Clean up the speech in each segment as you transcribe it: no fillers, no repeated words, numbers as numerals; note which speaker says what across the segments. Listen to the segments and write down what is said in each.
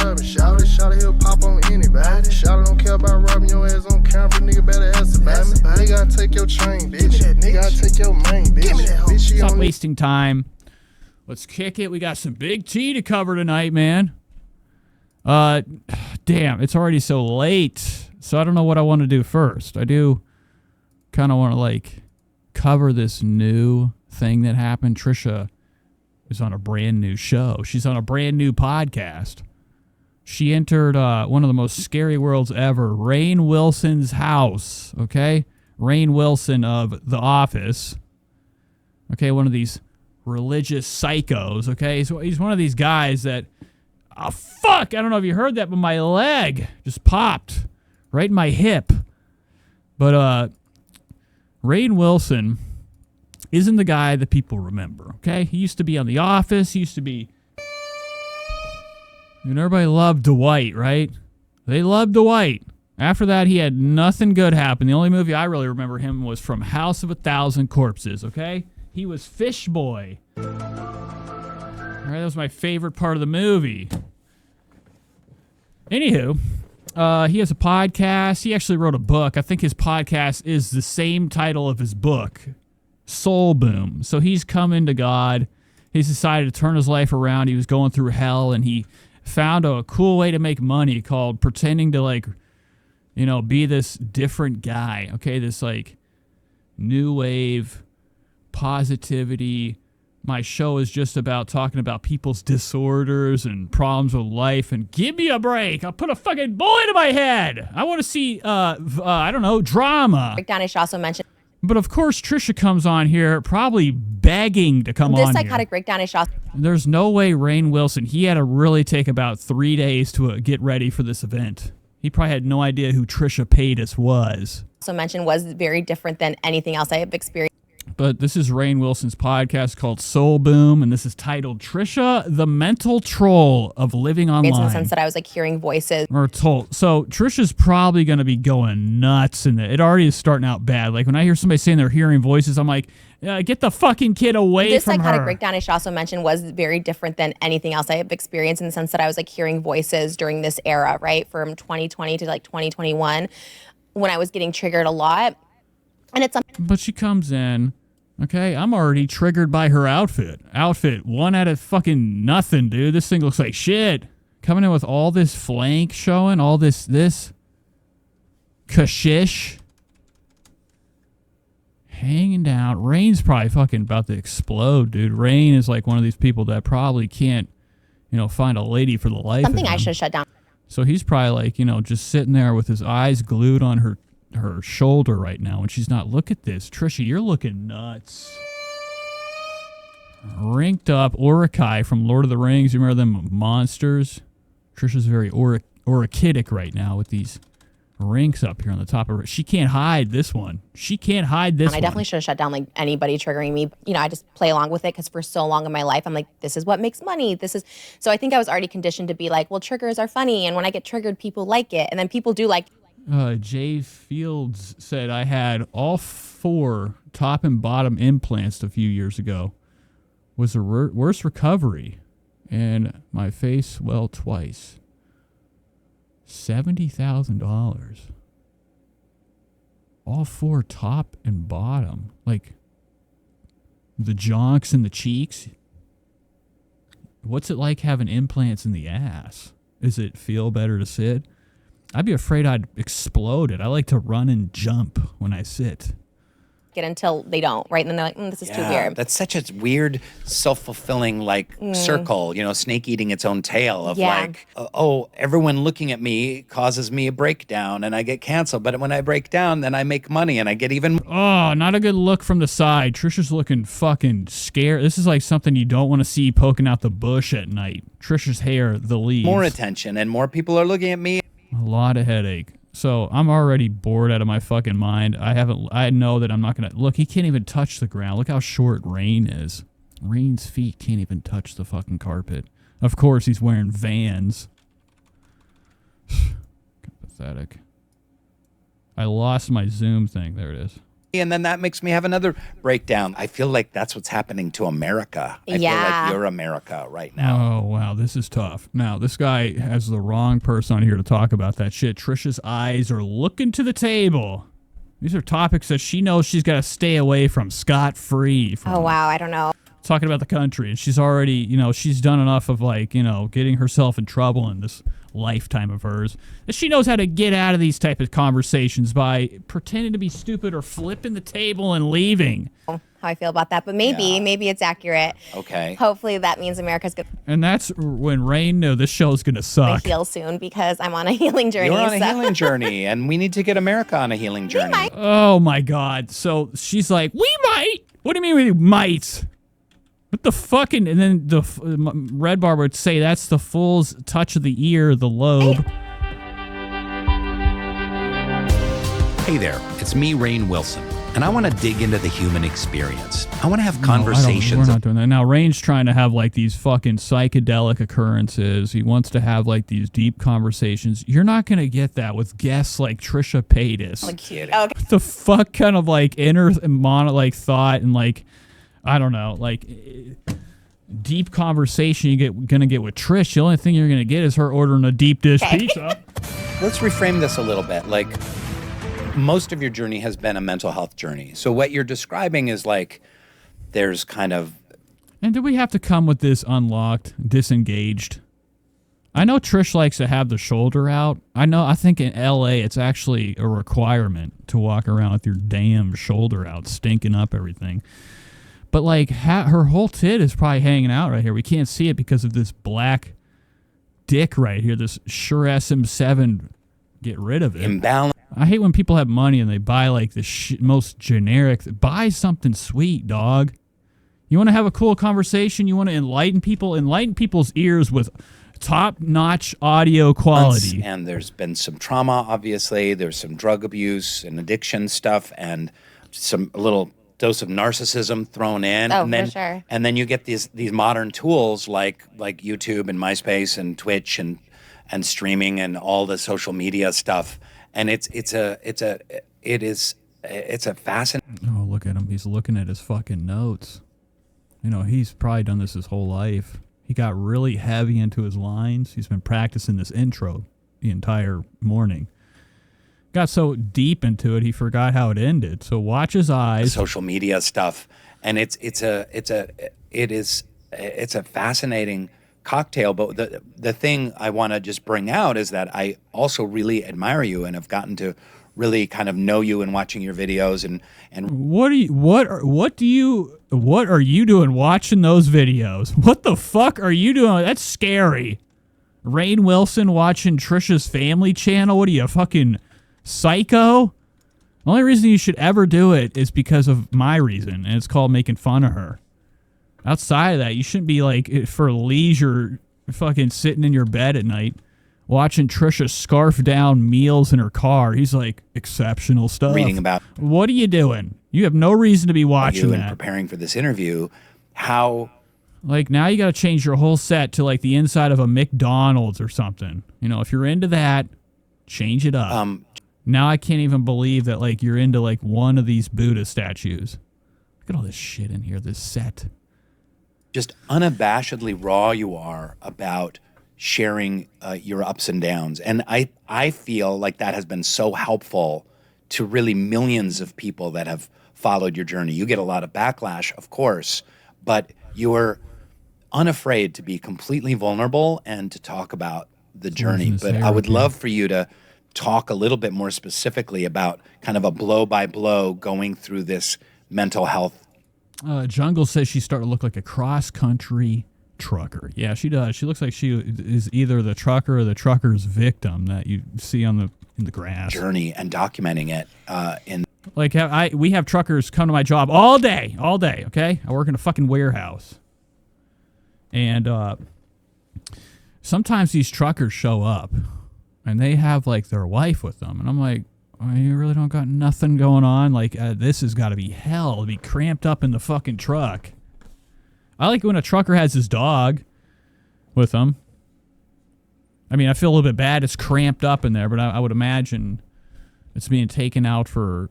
Speaker 1: robbing. Shout it, he'll pop on anybody. Shout it, don't care about robbing your ass on camera. Nigga better ask about me. Nigga, I take your chain, bitch. Nigga, I take your main, bitch.
Speaker 2: Stop wasting time. Let's kick it. We got some big tea to cover tonight, man. Damn, it's already so late. So I don't know what I want to do first. I do kind of want to, like, cover this new thing that happened. Trisha is on a brand new show. She's on a brand new podcast. She entered one of the most scary worlds ever, Rainn Wilson's house, okay? Rainn Wilson of The Office, okay? One of these religious psychos, okay? So he's one of these guys that, oh, fuck, I don't know if you heard that, but my leg just popped right in my hip. But Rainn Wilson isn't the guy that people remember, okay? He used to be on The Office. He used to be... And everybody loved Dwight, right? They loved Dwight. After that, he had nothing good happen. The only movie I really remember him was from House of a Thousand Corpses, okay? He was Fish Boy. All right, that was my favorite part of the movie. Anywho, he has a podcast. He actually wrote a book. I think his podcast is the same title of his book, Soul Boom. So he's come into God. He's decided to turn his life around. He was going through hell, and he found a cool way to make money called pretending to, like, you know, be this different guy. Okay, this, like, new wave positivity. My show is just about talking about people's disorders and problems with life, and give me a break. I'll put a fucking bullet in my head. I want to see, I don't know, drama.
Speaker 3: Breakdown, I should also mention.
Speaker 2: But of course, Trisha comes on here probably begging to come on
Speaker 3: This psychotic
Speaker 2: here.
Speaker 3: breakdown, I should also.
Speaker 2: There's no way Rainn Wilson, he had to really take about 3 days to get ready for this event. He probably had no idea who Trisha Paytas was.
Speaker 3: Also mentioned was very different than anything else I have experienced.
Speaker 2: But this is Rainn Wilson's podcast called Soul Boom, and this is titled Trisha, the Mental Troll of Living Online.
Speaker 3: In the sense that I was like hearing voices.
Speaker 2: Or told. So Trisha's probably going to be going nuts in it. It already is starting out bad. Like when I hear somebody saying they're hearing voices, I'm like, get the fucking kid away
Speaker 3: this
Speaker 2: from her.
Speaker 3: This psychotic breakdown I should also mention was very different than anything else I have experienced in the sense that I was like hearing voices during this era, right? From 2020 to like 2021 when I was getting triggered a lot. And it's
Speaker 2: But she comes in, okay, I'm already triggered by her outfit. Outfit, 1 out of fucking nothing, dude. This thing looks like shit. Coming in with all this flank showing, all this kashish. Hanging down. Rainn's probably fucking about to explode, dude. Rainn is like one of these people that probably can't, you know, find a lady for the life
Speaker 3: something
Speaker 2: of him.
Speaker 3: I should shut down.
Speaker 2: So he's probably like, you know, just sitting there with his eyes glued on her shoulder right now, and she's not. Look at this, Trisha, you're looking nuts. Rinked up Urukai from Lord of the Rings. You remember them monsters? Trisha's very orchidic right now with these rinks up here on the top of her. She can't hide this one. She can't hide this one.
Speaker 3: I definitely should have shut down like anybody triggering me. You know, I just play along with it because for so long in my life, I'm like, this is what makes money. So I think I was already conditioned to be like, well, triggers are funny. And when I get triggered, people like it. And then people do like.
Speaker 2: Jay Fields said I had all 4 top and bottom implants a few years ago. Was the worst recovery. And my face, well, twice. $70,000. All 4 top and bottom. Like, the jonks and the cheeks. What's it like having implants in the ass? Does it feel better to sit? I'd be afraid I'd explode it. I like to run and jump when I sit.
Speaker 3: It until they don't, right? And then they're like, this is too weird.
Speaker 4: That's such a weird, self-fulfilling, like, circle, you know, snake eating its own tail of like, everyone looking at me causes me a breakdown and I get canceled. But when I break down, then I make money and I get even more.
Speaker 2: Oh, not a good look from the side. Trisha's looking fucking scared. This is like something you don't want to see poking out the bush at night. Trisha's hair, the leaves.
Speaker 4: More attention and more people are looking at me.
Speaker 2: A lot of headache. So I'm already bored out of my fucking mind. I know that I'm not going to... Look, he can't even touch the ground. Look how short Rainn is. Rainn's feet can't even touch the fucking carpet. Of course, he's wearing Vans. Pathetic. I lost my Zoom thing. There it is.
Speaker 4: and then that makes me have another breakdown. I feel like that's what's happening to America. I feel like you're America right now.
Speaker 2: Oh, wow, this is tough. Now, this guy has the wrong person on here to talk about that shit. Trisha's eyes are looking to the table. These are topics that she knows she's got to stay away from, scot-free.
Speaker 3: Oh, wow, I don't know.
Speaker 2: Talking about the country, and she's already, you know, she's done enough of, like, you know, getting herself in trouble in this lifetime of hers that she knows how to get out of these type of conversations by pretending to be stupid or flipping the table and leaving.
Speaker 3: How I feel about that, but maybe it's accurate.
Speaker 4: Okay.
Speaker 3: Hopefully that means America's going
Speaker 2: And that's when Rainn knew this show's going to suck.
Speaker 3: to heal soon because I'm on a healing journey.
Speaker 4: You're on a healing journey, and we need to get America on a healing journey.
Speaker 2: Oh, my God. So she's like, we might. What do you mean we might? What the fucking, and then the Red Bar would say that's the fool's touch of the ear, the lobe.
Speaker 4: Hey there, it's me, Rainn Wilson, and I want to dig into the human experience. I want to have conversations.
Speaker 2: We're not doing that. Now, Rainn's trying to have like these fucking psychedelic occurrences. He wants to have like these deep conversations. You're not going to get that with guests like Trisha Paytas.
Speaker 4: I'm kidding.
Speaker 3: Okay.
Speaker 2: What the fuck kind of like inner thought and like, I don't know, like deep conversation you're gonna get with Trish. The only thing you're gonna get is her ordering a deep dish pizza.
Speaker 4: Let's reframe this a little bit. Like, most of your journey has been a mental health journey. So what you're describing is like there's kind of...
Speaker 2: And do we have to come with this unlocked, disengaged? I know Trish likes to have the shoulder out. I think in LA it's actually a requirement to walk around with your damn shoulder out, stinking up everything. But, like, her whole tit is probably hanging out right here. We can't see it because of this black dick right here, this Shure SM7. Get rid of it.
Speaker 4: Imbalance.
Speaker 2: I hate when people have money and they buy, like, the most generic. Buy something sweet, dog. You want to have a cool conversation? You want to enlighten people? Enlighten people's ears with top-notch audio quality.
Speaker 4: And there's been some trauma, obviously. There's some drug abuse and addiction stuff and a little dose of narcissism thrown in.
Speaker 3: Oh,
Speaker 4: and then,
Speaker 3: for sure.
Speaker 4: And then you get these modern tools like YouTube and MySpace and Twitch and streaming and all the social media stuff. And it's a fascinating.
Speaker 2: Oh, look at him. He's looking at his fucking notes. You know, he's probably done this his whole life. He got really heavy into his lines. He's been practicing this intro the entire morning. Got so deep into it, he forgot how it ended. So watch his eyes.
Speaker 4: Social media stuff, and it's a fascinating cocktail. But the thing I want to just bring out is that I also really admire you and have gotten to really kind of know you and watching your videos and
Speaker 2: what are you doing watching those videos? What the fuck are you doing? That's scary. Rainn Wilson watching Trisha's Family Channel. What are you, fucking psycho? The only reason you should ever do it is because of my reason, and it's called making fun of her. Outside of that, you shouldn't be like for leisure fucking sitting in your bed at night watching Trisha scarf down meals in her car. He's like, exceptional stuff.
Speaker 4: reading about
Speaker 2: What are you doing? You have no reason to be watching
Speaker 4: you
Speaker 2: that.
Speaker 4: and preparing for this interview. How
Speaker 2: Like, now you got to change your whole set to like the inside of a McDonald's or something. You know, if you're into that, change it up. Now I can't even believe that like you're into like one of these Buddha statues. Look at all this shit in here, this set.
Speaker 4: just unabashedly raw you are about sharing your ups and downs. And I feel like that has been so helpful to really millions of people that have followed your journey. You get a lot of backlash, of course, but you're unafraid to be completely vulnerable and to talk about the journey. But I would love for you to talk a little bit more specifically about kind of a blow-by-blow going through this mental health.
Speaker 2: Jungle says she's starting to look like a cross-country trucker. Yeah, she does. She looks like she is either the trucker or the trucker's victim that you see in the grass.
Speaker 4: Journey and documenting it in.
Speaker 2: Like we have truckers come to my job all day. Okay, I work in a fucking warehouse, and sometimes these truckers show up, and they have like their wife with them, and I'm like, oh, you really don't got nothing going on? Like this has got to be hell to be cramped up in the fucking truck. I like when a trucker has his dog with him. I mean, I feel a little bit bad. It's cramped up in there, but I would imagine it's being taken out for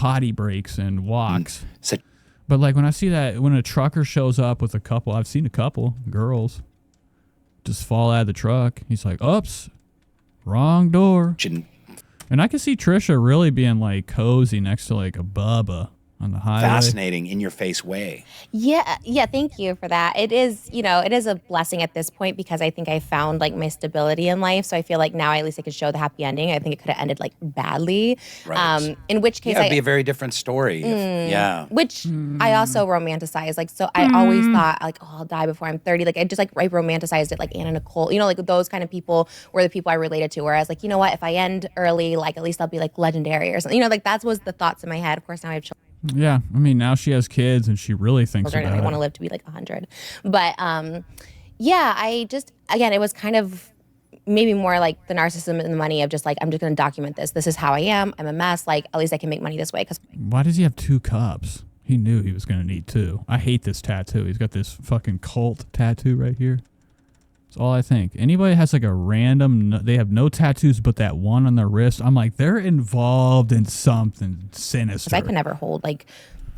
Speaker 2: potty breaks and walks.
Speaker 4: So,
Speaker 2: But like when I see that, when a trucker shows up with a couple, I've seen a couple girls just fall out of the truck. He's like, oops, wrong door. And I can see Trisha really being like cozy next to like a Bubba on the highway.
Speaker 4: fascinating, in your face way.
Speaker 3: Yeah, thank you for that. It is, it is a blessing at this point because I think I found like my stability in life. So I feel like now at least I could show the happy ending. I think it could have ended like badly.
Speaker 4: Right.
Speaker 3: In which case
Speaker 4: Yeah, it'd be a very different story. Yeah.
Speaker 3: Which I also romanticize. Like, so I always thought like, oh, I'll die before I'm 30. Like I romanticized it, like Anna Nicole, like those kind of people were the people I related to. Whereas like, you know what, if I end early, like at least I'll be like legendary or something. Like that was the thoughts in my head. Of course, now I have children.
Speaker 2: Yeah, I mean, now she has kids and she really thinks about
Speaker 3: And I
Speaker 2: it.
Speaker 3: want to live to be like 100. But yeah, I just, again, it was kind of maybe more like the narcissism and the money of just like, I'm just going to document this. This is how I am. I'm a mess. Like, at least I can make money this way.
Speaker 2: Why does he have 2 cups? He knew he was going to need 2. I hate this tattoo. He's got this fucking cult tattoo right here. That's all I think. Anybody has like a random, they have no tattoos but that one on their wrist, I'm like, they're involved in something sinister.
Speaker 3: I could never hold like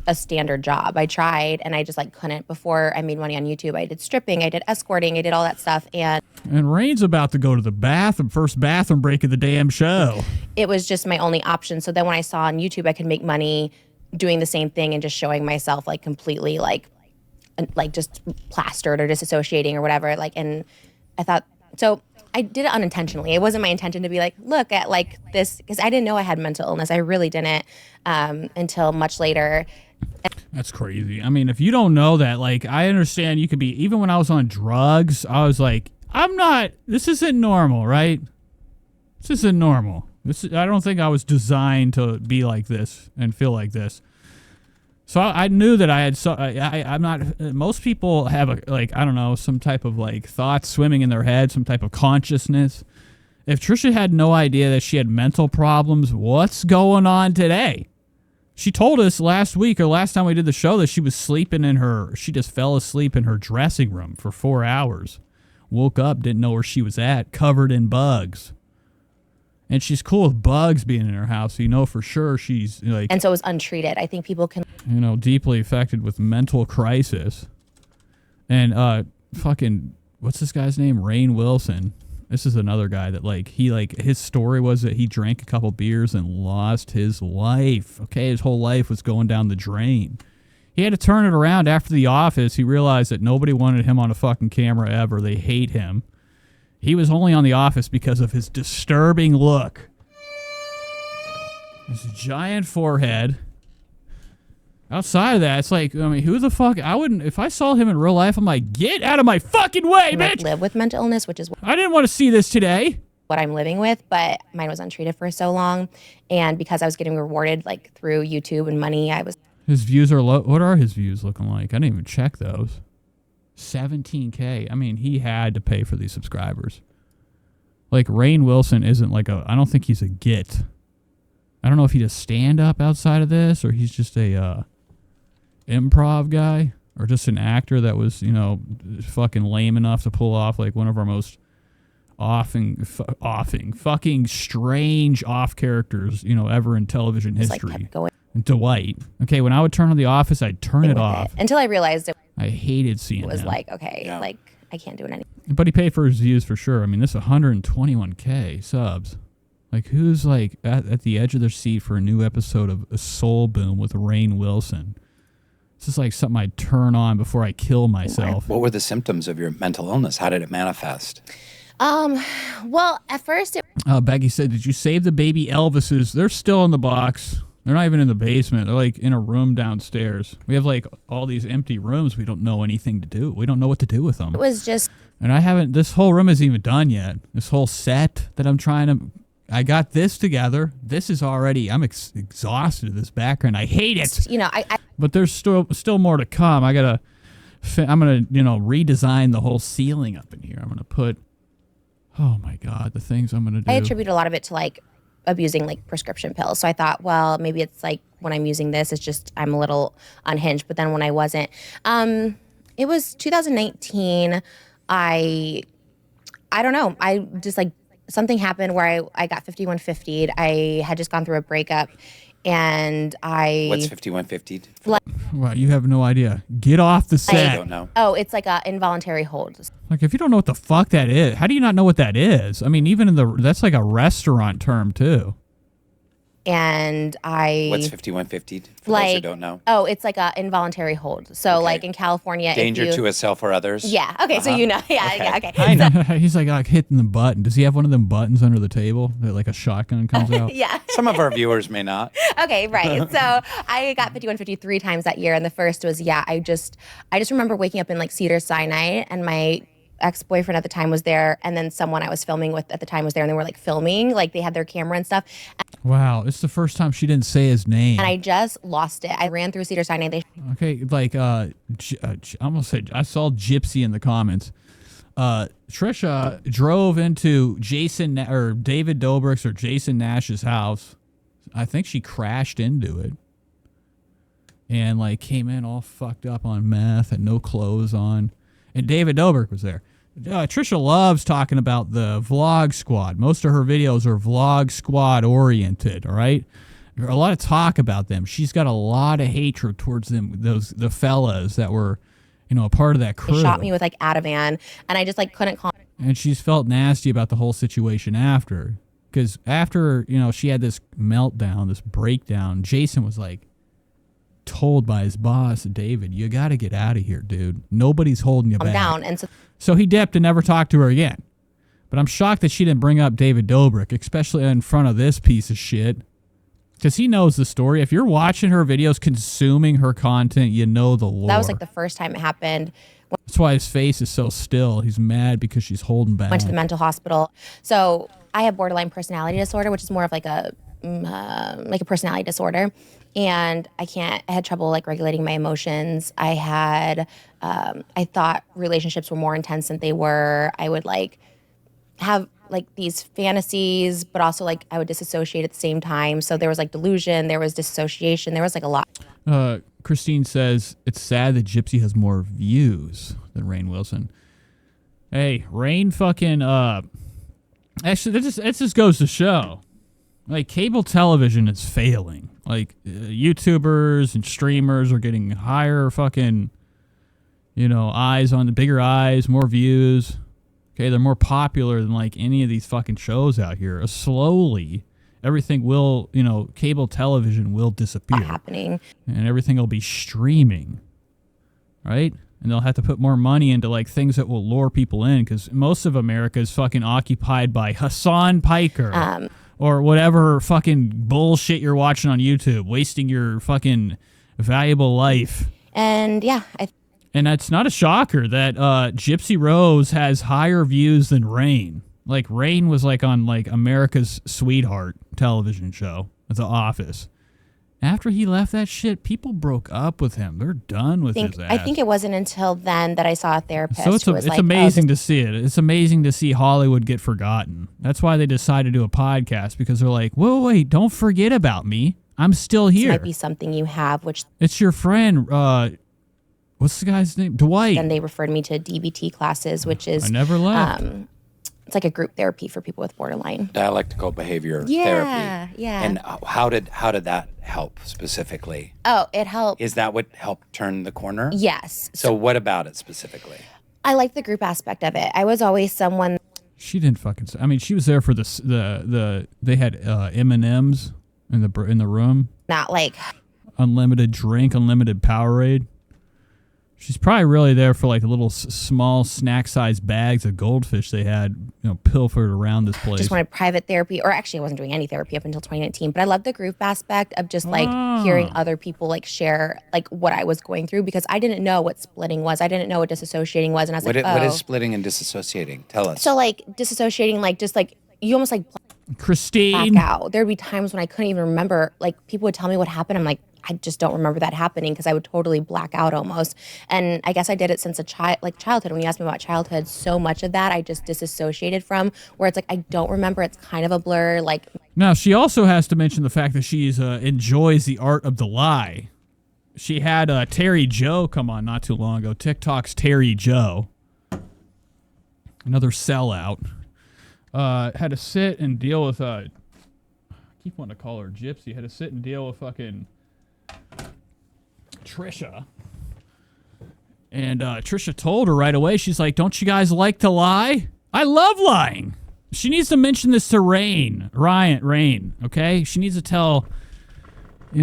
Speaker 3: a standard job. I tried and I just like couldn't. Before I made money on YouTube, I did stripping, I did escorting, I did all that stuff. And
Speaker 2: Rainn's about to go to the bathroom, first bathroom break of the damn show.
Speaker 3: It was just my only option. So then when I saw on YouTube I could make money doing the same thing and just showing myself like completely like just plastered or disassociating or whatever. Like, and I thought, so I did it unintentionally. It wasn't my intention to be like, look at like this, because I didn't know I had mental illness. I really didn't until much later.
Speaker 2: That's crazy. I mean, if you don't know that, like, I understand you could be, even when I was on drugs, I was like, this isn't normal, right? This isn't normal. I don't think I was designed to be like this and feel like this. So I knew that I had, I'm not, most people have I don't know, some type of like thoughts swimming in their head, some type of consciousness. If Trisha had no idea that she had mental problems, what's going on today? She told us last week or last time we did the show that she was sleeping she just fell asleep in her dressing room for 4 hours. Woke up, didn't know where she was at, covered in bugs. And she's cool with bugs being in her house, so you know for sure she's like...
Speaker 3: And so it was untreated. I think people can...
Speaker 2: deeply affected with mental crisis. And fucking, what's this guy's name? Rainn Wilson. This is another guy that his story was that he drank a couple beers and lost his life. Okay, his whole life was going down the drain. He had to turn it around after The Office. He realized that nobody wanted him on a fucking camera ever. They hate him. He was only on The Office because of his disturbing look. His giant forehead. Outside of that, it's like, I mean, who the fuck? I wouldn't, if I saw him in real life, I'm like, get out of my fucking way, bitch!
Speaker 3: Live with mental illness, which is
Speaker 2: I didn't want to see this today.
Speaker 3: What I'm living with, but mine was untreated for so long. And because I was getting rewarded like through YouTube and money,
Speaker 2: His views are low. What are his views looking like? I didn't even check those. 17K. I mean, he had to pay for these subscribers. Like, Rainn Wilson isn't like I don't think he's a git. I don't know if he does stand up outside of this or he's just a improv guy or just an actor that was, fucking lame enough to pull off like one of our most fucking strange off characters, ever in television history.
Speaker 3: Like kept going.
Speaker 2: Dwight. Okay, when I would turn on The Office, I'd turn it off.
Speaker 3: Until I realized
Speaker 2: I hated seeing it.
Speaker 3: It was
Speaker 2: him.
Speaker 3: like, okay, like I can't do it anymore.
Speaker 2: But he paid for his views for sure. I mean, this 121K subs. Like, who's like at the edge of their seat for a new episode of A Soul Boom with Rainn Wilson? This is like something I'd turn on before I kill myself.
Speaker 4: What were the symptoms of your mental illness? How did it manifest?
Speaker 3: Well, at first
Speaker 2: Becky said, did you save the baby Elvises? They're still in the box. They're not even in the basement. They're like in a room downstairs. We have like all these empty rooms. We don't know anything to do. We don't know what to do with them.
Speaker 3: it was just
Speaker 2: And this whole room isn't even done yet. This whole set that I'm trying to, I got this together. This is already, I'm exhausted of this background. I hate it. But there's still more to come. I'm going to, redesign the whole ceiling up in here. I'm going to put, oh my God, the things I'm going to do.
Speaker 3: I attribute a lot of it to like abusing like prescription pills. So I thought, well, maybe it's like when I'm using this, it's just I'm a little unhinged. But then when I wasn't, it was 2019. I don't know. I just like something happened where I got 5150'd. I had just gone through a breakup and
Speaker 4: What's 5150?
Speaker 2: Wow, you have no idea. Get off the
Speaker 4: I
Speaker 2: set.
Speaker 4: don't know.
Speaker 3: oh, it's like a involuntary hold.
Speaker 2: Like, if you don't know what the fuck that is, how do you not know what that is? I mean, even that's like a restaurant term too.
Speaker 3: And
Speaker 4: What's 5150? For those who don't know.
Speaker 3: oh, it's like a involuntary hold. So
Speaker 4: Okay.
Speaker 3: like in California,
Speaker 4: Danger
Speaker 3: if you,
Speaker 4: to yourself or others.
Speaker 3: yeah, okay, so you know, yeah,
Speaker 4: Okay.
Speaker 3: yeah, okay.
Speaker 4: I know.
Speaker 2: He's like hitting the button. Does he have one of them buttons under the table that like a shotgun comes out?
Speaker 3: Yeah.
Speaker 4: Some of our viewers may not.
Speaker 3: Okay, right. So I got 5150 3 times that year, and the first was I just remember waking up in like Cedars-Sinai, and my ex-boyfriend at the time was there, and then someone I was filming with at the time was there, and they were like filming, like they had their camera and stuff,
Speaker 2: Wow, it's the first time she didn't say his name.
Speaker 3: and I just lost it. I ran through Cedars-Sinai.
Speaker 2: Okay, like I almost said I saw Gypsy in the comments. Trisha drove into David Dobrik's or Jason Nash's house. I think she crashed into it. And like came in all fucked up on meth and no clothes on. And David Dobrik was there. Trisha loves talking about the Vlog Squad. Most of her videos are Vlog Squad oriented, all right? There's a lot of talk about them. She's got a lot of hatred towards them, the fellas that were, a part of that crew.
Speaker 3: They shot me with like Ativan, and I just like couldn't calm.
Speaker 2: And she's felt nasty about the whole situation after. Because after, she had this meltdown, this breakdown, Jason was like, told by his boss, David, you got to get out of here, dude. Nobody's holding you back.
Speaker 3: Down, and
Speaker 2: So he dipped and never talked to her again. But I'm shocked that she didn't bring up David Dobrik, especially in front of this piece of shit. Because he knows the story. If you're watching her videos, consuming her content, you know the lore.
Speaker 3: that was like the first time it happened.
Speaker 2: That's why his face is so still. He's mad because she's holding back.
Speaker 3: Went to the mental hospital. So I have borderline personality disorder, which is more of like a personality disorder. And I had trouble like regulating my emotions. I had, I thought relationships were more intense than they were. I would like have like these fantasies, but also like I would disassociate at the same time. So there was like delusion, there was dissociation, there was like a lot.
Speaker 2: Christine says, it's sad that Gypsy has more views than Rainn Wilson. Hey, Rainn fucking, actually, it just goes to show. Like, cable television is failing. Like, YouTubers and streamers are getting higher fucking, eyes on the bigger eyes, more views. Okay, they're more popular than, like, any of these fucking shows out here. Slowly, everything will, cable television will disappear.
Speaker 3: Happening.
Speaker 2: And everything will be streaming. Right? And they'll have to put more money into, like, things that will lure people in, because most of America is fucking occupied by Hassan Piker. Or whatever fucking bullshit you're watching on YouTube, wasting your fucking valuable life.
Speaker 3: And yeah,
Speaker 2: and that's not a shocker that Gypsy Rose has higher views than Rainn. Like, Rainn was like on like America's Sweetheart television show, The Office. After he left that shit, people broke up with him. They're done with his ass.
Speaker 3: I think it wasn't until then that I saw a therapist.
Speaker 2: So it's
Speaker 3: who was like,
Speaker 2: amazing to see it. It's amazing to see Hollywood get forgotten. That's why they decided to do a podcast, because they're like, whoa, wait, don't forget about me. I'm still here.
Speaker 3: This might be something you have, which
Speaker 2: it's your friend. What's the guy's name? Dwight.
Speaker 3: then they referred me to DBT classes, which is
Speaker 2: I never left.
Speaker 3: It's like a group therapy for people with borderline.
Speaker 4: Dialectical behavior therapy.
Speaker 3: Yeah.
Speaker 4: And how did that help specifically?
Speaker 3: Oh, it helped.
Speaker 4: Is that what helped turn the corner?
Speaker 3: Yes.
Speaker 4: So what about it specifically?
Speaker 3: I like the group aspect of it. I was always someone.
Speaker 2: She didn't fucking. I mean, she was there for the. They had M&Ms in the room.
Speaker 3: Not like.
Speaker 2: Unlimited drink, unlimited Powerade. She's probably really there for like the little small snack-sized bags of goldfish they had, pilfered around this place.
Speaker 3: Just wanted private therapy, or actually I wasn't doing any therapy up until 2019, but I love the group aspect of just like hearing other people like share like what I was going through, because I didn't know what splitting was. I didn't know what disassociating was. And I was
Speaker 4: What
Speaker 3: like,
Speaker 4: is splitting and disassociating? Tell us.
Speaker 3: So like disassociating, like just like you almost like
Speaker 2: Christine.
Speaker 3: black out. There'd be times when I couldn't even remember, like people would tell me what happened. I'm like, I just don't remember that happening, because I would totally black out almost. And I guess I did it since childhood. When you asked me about childhood, so much of that I just disassociated from, where it's like I don't remember. It's kind of a blur. Like
Speaker 2: Now, she also has to mention the fact that she's enjoys the art of the lie. She had Terry Joe come on not too long ago. TikTok's Terry Joe, another sellout, had to sit and deal with keep wanting to call her Gypsy. Had to sit and deal with fucking Trisha. And Trisha told her right away, she's like, don't you guys like to lie? I love lying. She needs to mention this to Rainn, okay? She needs to tell,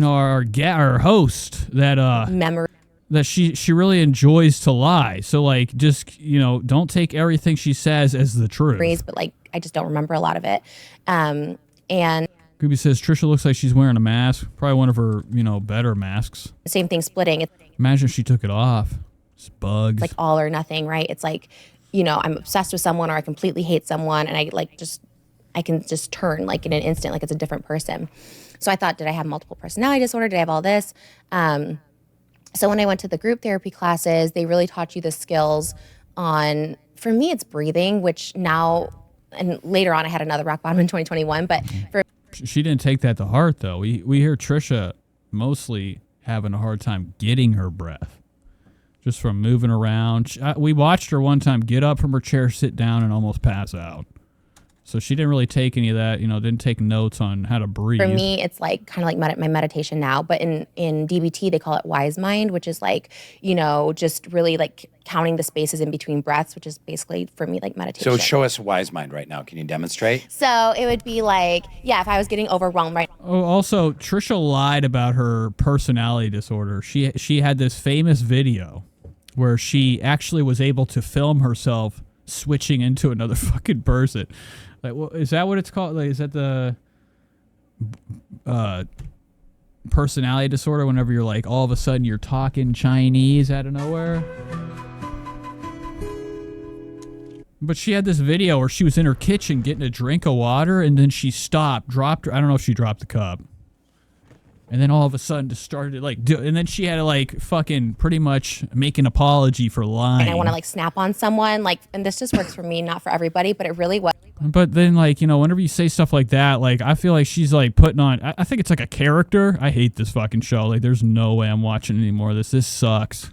Speaker 2: our host that
Speaker 3: Memory.
Speaker 2: that she really enjoys to lie. So like, just don't take everything she says as the truth.
Speaker 3: But like, I just don't remember a lot of it. And
Speaker 2: Gooby says Trisha looks like she's wearing a mask, probably one of her better masks.
Speaker 3: same thing, splitting. It's
Speaker 2: Imagine if she took it off. It's bugs.
Speaker 3: like all or nothing, right? It's like, I'm obsessed with someone or I completely hate someone, and I can just turn like in an instant, like it's a different person. So I thought, did I have multiple personality disorder? Did I have all this? So when I went to the group therapy classes, they really taught you the skills on, for me, it's breathing, which now, and later on I had another rock bottom in 2021, but for
Speaker 2: She didn't take that to heart, though. We hear Trisha mostly having a hard time getting her breath, just from moving around. We watched her one time get up from her chair, sit down, and almost pass out. So she didn't really take any of that, didn't take notes on how to breathe.
Speaker 3: For me, it's like kind of like my meditation now, but in DBT, they call it wise mind, which is like, just really like counting the spaces in between breaths, which is basically for me like meditation.
Speaker 4: So show us wise mind right now. Can you demonstrate?
Speaker 3: So it would be like, if I was getting overwhelmed right
Speaker 2: Oh, also, Trisha lied about her personality disorder. She had this famous video where she actually was able to film herself switching into another fucking person. Like, well, is that what it's called? Like, is that the personality disorder? Whenever you're like, all of a sudden you're talking Chinese out of nowhere. But she had this video where she was in her kitchen getting a drink of water, and then she dropped her. I don't know if she dropped the cup. And then all of a sudden just started and then she had to like fucking pretty much make an apology for lying.
Speaker 3: and I want to like snap on someone, like, and this just works for me, not for everybody, but it really was.
Speaker 2: But then whenever you say stuff like that, like I feel like she's like putting on, I think it's like a character. I hate this fucking show. Like there's no way I'm watching any more of this. This sucks.